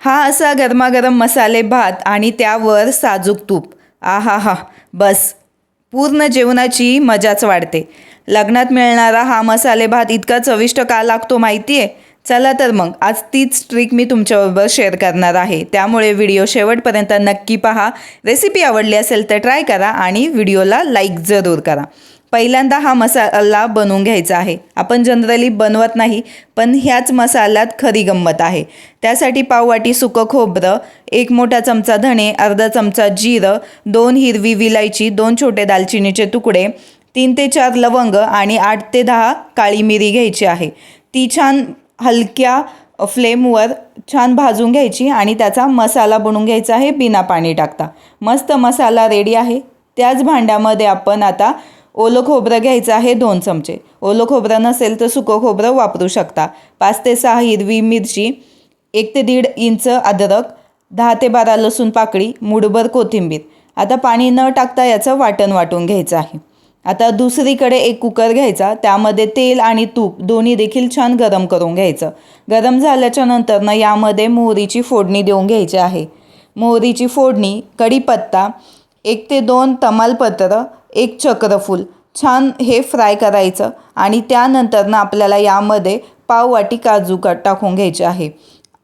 हा असा गरमागरम मसाले भात आणि त्यावर साजूक तूप. आहा हा, बस पूर्ण जेवणाची मजाच वाढते. लग्नात मिळणारा हा मसाले भात इतका चविष्ट का लागतो माहिती आहे? चला तर मग आज तीच ट्रिक मी तुमच्याबरोबर शेअर करणार आहे. त्यामुळे व्हिडिओ शेवटपर्यंत नक्की पहा. रेसिपी आवडली असेल तर ट्राय करा आणि व्हिडिओला लाईक जरूर करा. पहिल्यांदा हा मसाला बनवून घ्यायचा आहे. आपण जनरली बनवत नाही, पण ह्याच मसाल्यात खरी गंमत आहे. त्यासाठी पाववाटी सुकं खोबरं, 1 मोठा चमचा धणे, अर्धा चमचा जिरं, 2 हिरवी विलायची, 2 छोटे दालचिनीचे तुकडे, 3 ते 4 लवंग आणि 8 ते 10 काळी मिरी घ्यायची आहे. ती छान हलक्या फ्लेमवर छान भाजून घ्यायची आणि त्याचा मसाला बनवून घ्यायचा आहे बिना पाणी टाकता. मस्त मसाला रेडी आहे. त्याच भांड्यामध्ये आपण आता ओलं खोबरं घ्यायचं आहे 2 चमचे. ओलं खोबरं नसेल तर सुकं खोबरं वापरू शकता. 5 ते 6 हिरवी मिरची, 1 ते 1.5 इंच अद्रक, 10 ते 12 लसूण पाकळी, मूठभर कोथिंबीर. आता पाणी न टाकता याचं वाटण वाटून घ्यायचं आहे. आता दुसरीकडे एक कुकर घ्यायचा. त्यामध्ये तेल आणि तूप दोन्ही देखील छान गरम करून घ्यायचं. गरम झाल्याच्या नंतर यामध्ये मोहरीची फोडणी देऊन घ्यायची आहे. मोहरीची फोडणी, कढीपत्ता, 1 ते 2 तमालपत्र, 1 चक्रफूल छान हे फ्राय करायचं. आणि त्यानंतर आपल्याला यामध्ये पाववाटी काजू टाकून घ्यायचे आहे.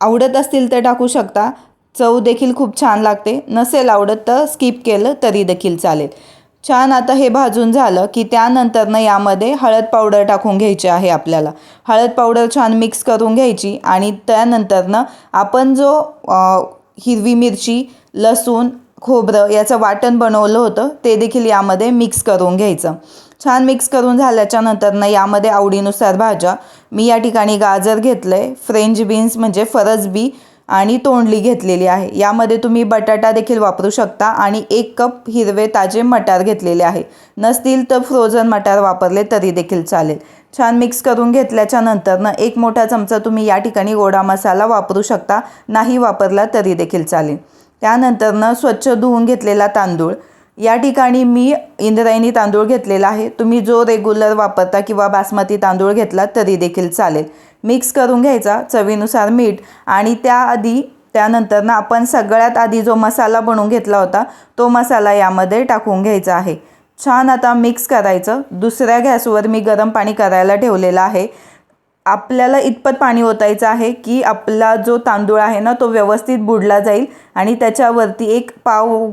आवडत असतील तर टाकू शकता. चव देखील खूप छान लागते. नसेल आवडत तर स्किप केलं तरी देखील चालेल. छान आता हे भाजून झालं की त्यानंतर यामध्ये हळद पावडर टाकून घ्यायची आहे. आपल्याला हळद पावडर छान मिक्स करून घ्यायची आणि त्यानंतर आपण जो हिरवी मिरची, लसूण, खोबरं याचं वाटण बनवलं होतं ते देखील यामध्ये मिक्स करून घ्यायचं. छान मिक्स करून झाल्याच्या नंतर यामध्ये आवडीनुसार भाज्या, मी या ठिकाणी गाजर घेतलं आहे, फ्रेंच बीन्स म्हणजे फरसबी आणि तोंडली घेतलेली आहे. यामध्ये तुम्ही बटाटा देखील वापरू शकता आणि 1 कप हिरवे ताजे मटार घेतलेले आहे. नसतील तर फ्रोझन मटार वापरले तरी देखील चालेल. छान मिक्स करून घेतल्याच्या नंतर 1 मोठा चमचा तुम्ही या ठिकाणी गोडा मसाला वापरू शकता. नाही वापरला तरी देखील चालेल. त्यानंतर स्वच्छ धुवून घेतलेला तांदूळ, या ठिकाणी मी इंद्रायणी तांदूळ घेतलेला आहे. तुम्ही जो रेग्युलर वापरता किंवा बासमती तांदूळ घेतला तरी देखील चालेल. मिक्स करून घ्यायचा. चवीनुसार मीठ आणि त्यानंतर आपण सगळ्यात आधी जो मसाला बनवून घेतला होता तो मसाला यामध्ये टाकून घ्यायचा आहे. छान आता मिक्स करायचं. दुसऱ्या गॅसवर मी गरम पाणी करायला ठेवलेलं आहे. आपल्याला इतपत पाणी ओतायचं आहे की आपला जो तांदूळ आहे तो व्यवस्थित बुडला जाईल आणि त्याच्यावरती 1 पाव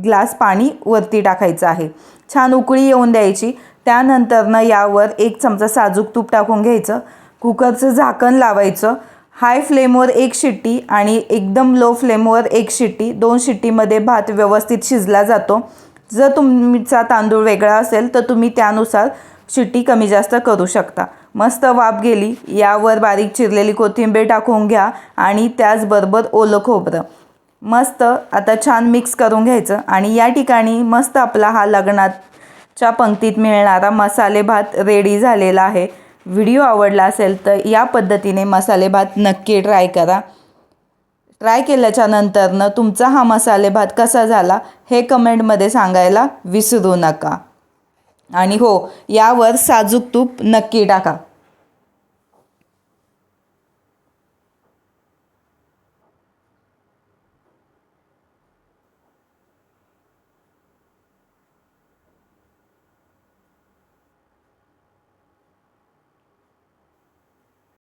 ग्लास पाणी वरती टाकायचं आहे. छान उकळी येऊन द्यायची. त्यानंतर यावर 1 चमचा साजूक तूप टाकून घ्यायचं. कुकरचं झाकण लावायचं. हाय फ्लेमवर 1 शिट्टी आणि एकदम लो फ्लेमवर 1 शिट्टी. 2 शिट्टीमध्ये भात व्यवस्थित शिजला जातो. जर तुमचा तांदूळ वेगळा असेल तर तुम्ही त्यानुसार शिट्टी कमी जास्त करू शकता. मस्त वाफ गेली. यावर बारीक चिरलेली कोथिंबीर टाकून घ्या आणि त्याचबरोबर ओलं खोबरं. मस्त आता छान मिक्स करून घ्यायचं आणि या ठिकाणी मस्त आपला हा लग्नाच्या पंक्तीत मिळणारा मसाले भात रेडी झालेला आहे. व्हिडिओ आवडला असेल तर या पद्धतीने मसाले भात नक्की ट्राय करा. ट्राय केल्याच्या नंतर तुमचा हा मसाले भात कसा झाला हे कमेंटमध्ये सांगायला विसरू नका. आणि हो, यावर साजूक तूप नक्की टाका.